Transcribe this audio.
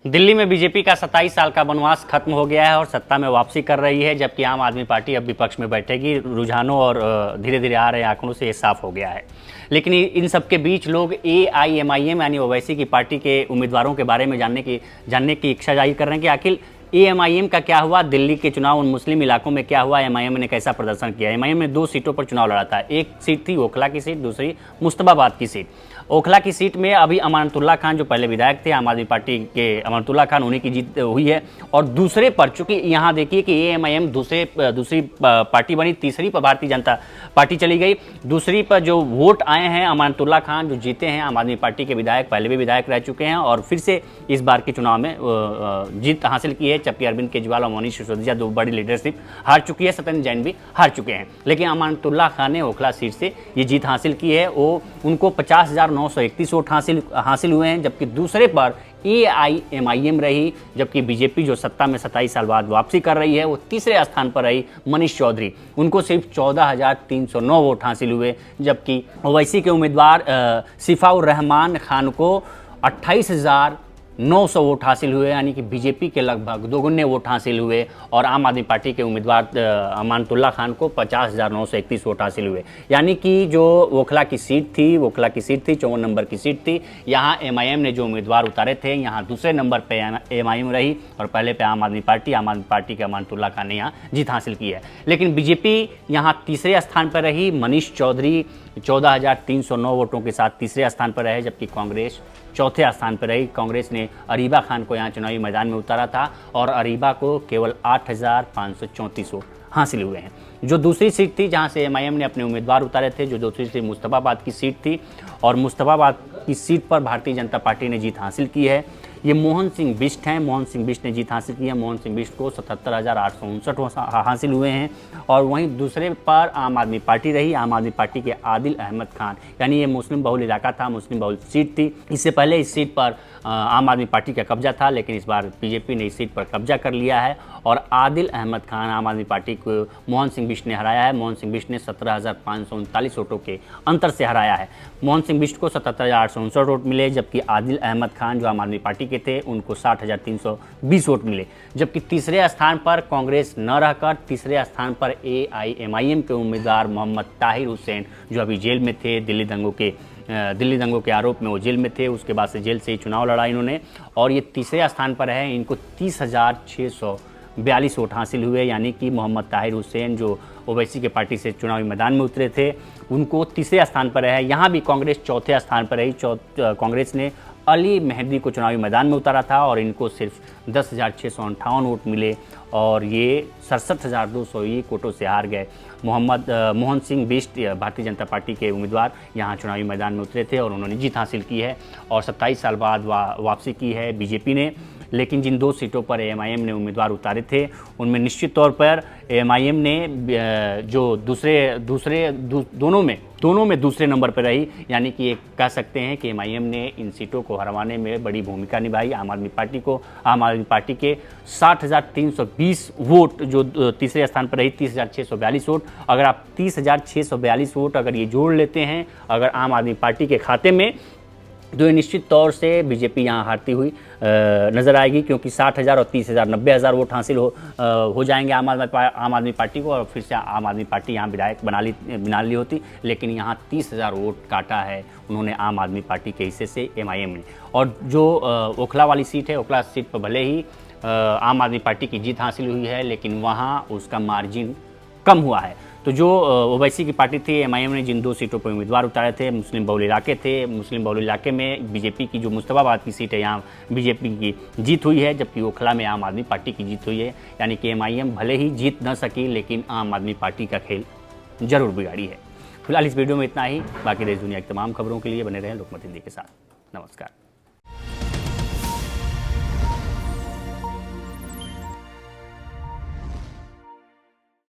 दिल्ली में बीजेपी का 27 साल का वनवास खत्म हो गया है और सत्ता में वापसी कर रही है, जबकि आम आदमी पार्टी अब विपक्ष में बैठेगी। रुझानों और धीरे धीरे आ रहे आंकड़ों से ये साफ हो गया है। लेकिन इन सब के बीच लोग AIMIM यानी ओवैसी की पार्टी के उम्मीदवारों के बारे में जानने की इच्छा जाहिर कर रहे हैं कि आखिर AIMIM का क्या हुआ, दिल्ली के चुनाव उन मुस्लिम इलाकों में क्या हुआ, MIM ने कैसा प्रदर्शन किया। MIM ने 2 सीटों पर चुनाव लड़ा था। एक सीट थी ओखला की सीट, दूसरी मुस्तफाबाद की सीट। ओखला की सीट में अभी अमानतुल्लाह खान जो पहले विधायक थे आम आदमी पार्टी के, अमानतुल्लाह खान, उन्हीं की जीत हुई है। और दूसरे पर चूंकि यहाँ देखिए कि AIMIM दूसरी पार्टी बनी, तीसरी पर भारतीय जनता पार्टी चली गई। दूसरी पर जो वोट आए हैं, अमानतुल्लाह खान जो जीते हैं, आम आदमी पार्टी के विधायक, पहले भी विधायक रह चुके हैं और फिर से इस बार के चुनाव में जीत हासिल की है। जबकि अरविंद केजरीवाल और मनीष सिसोदिया 2 बड़ी लीडरशिप हार चुकी है, सत्येंद्र जैन भी हार चुके हैं। लेकिन अमानतुल्लाह खान ने ओखला सीट से ये जीत हासिल की है। उनको 50,931 वोट हासिल हुए हैं, जबकि दूसरे पर AIMIM रही। जबकि बीजेपी जो सत्ता में 27 साल बाद वापसी कर रही है, वो तीसरे स्थान पर रही, मनीष चौधरी। उनको सिर्फ 14,309 वोट हासिल हुए। जबकि ओवैसी के उम्मीदवार सिफाउर रहमान खान को 28,900 वोट हासिल हुए, यानी कि बीजेपी के लगभग दोगुने वोट हासिल हुए। और आम आदमी पार्टी के उम्मीदवार अमानतुल्लाह खान को 50,931 वोट हासिल हुए। यानी कि जो ओखला की सीट थी 54 नंबर की सीट थी। यहाँ MIM ने जो उम्मीदवार उतारे थे, यहाँ दूसरे नंबर पे MIM रही और पहले पे आम आदमी पार्टी के अमानतुल्लाह खान ने यहाँ जीत हासिल की है। लेकिन बीजेपी यहाँ तीसरे स्थान पर रही। मनीष चौधरी 14,309 वोटों के साथ तीसरे स्थान पर रहे, जबकि कांग्रेस चौथे स्थान पर रही। कांग्रेस ने अरीबा खान को यहाँ चुनावी मैदान में उतारा था और अरीबा को केवल 8,534 वोट हासिल हुए हैं। जो दूसरी सीट थी जहाँ से MIM ने अपने उम्मीदवार उतारे थे, जो दूसरी सीट मुस्तफाबाद की सीट थी, और मुस्तफाबाद की सीट पर भारतीय जनता पार्टी ने जीत हासिल की है। ये मोहन सिंह बिष्ट हैं, मोहन सिंह बिष्ट ने जीत हासिल की है। मोहन सिंह बिष्ट को 77,859 हासिल हुए हैं। और वहीं दूसरे पर आम आदमी पार्टी रही। आम आदमी पार्टी के आदिल अहमद खान, यानी ये मुस्लिम बहुल इलाका था, मुस्लिम बहुल सीट थी। इससे पहले इस सीट पर आम आदमी पार्टी का कब्जा था, लेकिन इस बार बीजेपी ने इस सीट पर कब्जा कर लिया है और आदिल अहमद खान, आम आदमी पार्टी को मोहन सिंह बिष्ट ने हराया है। मोहन सिंह बिष्ट ने 17,539 वोटों के अंतर से हराया है। मोहन सिंह बिष्ट को 77,859 वोट मिले, जबकि आदिल अहमद खान जो आम आदमी पार्टी के थे, उनको 60,320 वोट मिले। जबकि तीसरे स्थान पर कांग्रेस न रहकर तीसरे स्थान पर AIMIM के उम्मीदवार मोहम्मद ताहिर हुसैन, जो अभी जेल में थे, दिल्ली दंगों के आरोप में वो जेल में थे। उसके बाद से जेल से ही चुनाव लड़ा इन्होंने और ये तीसरे स्थान पर है। इनको 30,642 वोट हासिल हुए, यानी कि मोहम्मद ताहिर हुसैन जो ओवैसी के पार्टी से चुनावी मैदान में उतरे थे, उनको तीसरे स्थान पर है। यहाँ भी कांग्रेस चौथे स्थान पर रही। कांग्रेस ने अली मेहदी को चुनावी मैदान में उतारा था और इनको सिर्फ 10,658 वोट मिले और ये 67,201 वोटों से हार गए। मोहन सिंह बिष्ट भारतीय जनता पार्टी के उम्मीदवार यहाँ चुनावी मैदान में उतरे थे और उन्होंने जीत हासिल की है और 27 साल बाद वापसी की है बीजेपी ने। लेकिन जिन 2 सीटों पर MIM ने उम्मीदवार उतारे थे, उनमें निश्चित तौर पर MIM ने जो दोनों में दूसरे नंबर पर रही। यानी कि एक कह सकते हैं कि MIM ने इन सीटों को हरवाने में बड़ी भूमिका निभाई आम आदमी पार्टी को। आम आदमी पार्टी के 60,320 वोट जो तीसरे स्थान पर रही, 30,642 वोट। अगर आप 30,642 वोट अगर ये जोड़ लेते हैं अगर आम आदमी पार्टी के खाते में, तो ये निश्चित तौर से बीजेपी यहाँ हारती हुई नज़र आएगी, क्योंकि 60,000 और 30,000 90,000 वोट हासिल हो जाएंगे आम आदमी पार्टी को और फिर से आम आदमी पार्टी यहाँ विधायक बना ली होती। लेकिन यहाँ 30,000 वोट काटा है उन्होंने आम आदमी पार्टी के हिस्से से MIM ने। और जो ओखला वाली सीट है, ओखला सीट पर भले ही आम आदमी पार्टी की जीत हासिल हुई है, लेकिन वहाँ उसका मार्जिन कम हुआ है। तो जो ओवैसी की पार्टी थी, MIM ने जिन 2 सीटों पर उम्मीदवार उतारे थे, मुस्लिम बहुल इलाके थे। मुस्लिम बहुल इलाके में बीजेपी की जो मुस्तफाबाद की सीट है, यहाँ बीजेपी की जीत हुई है, जबकि ओखला में आम आदमी पार्टी की जीत हुई है। यानी कि MIM भले ही जीत न सकी, लेकिन आम आदमी पार्टी का खेल जरूर बिगाड़ी है। फिलहाल इस वीडियो में इतना ही। बाकी देश दुनिया की तमाम खबरों के लिए बने रहें लोकमत हिंदी के साथ। नमस्कार।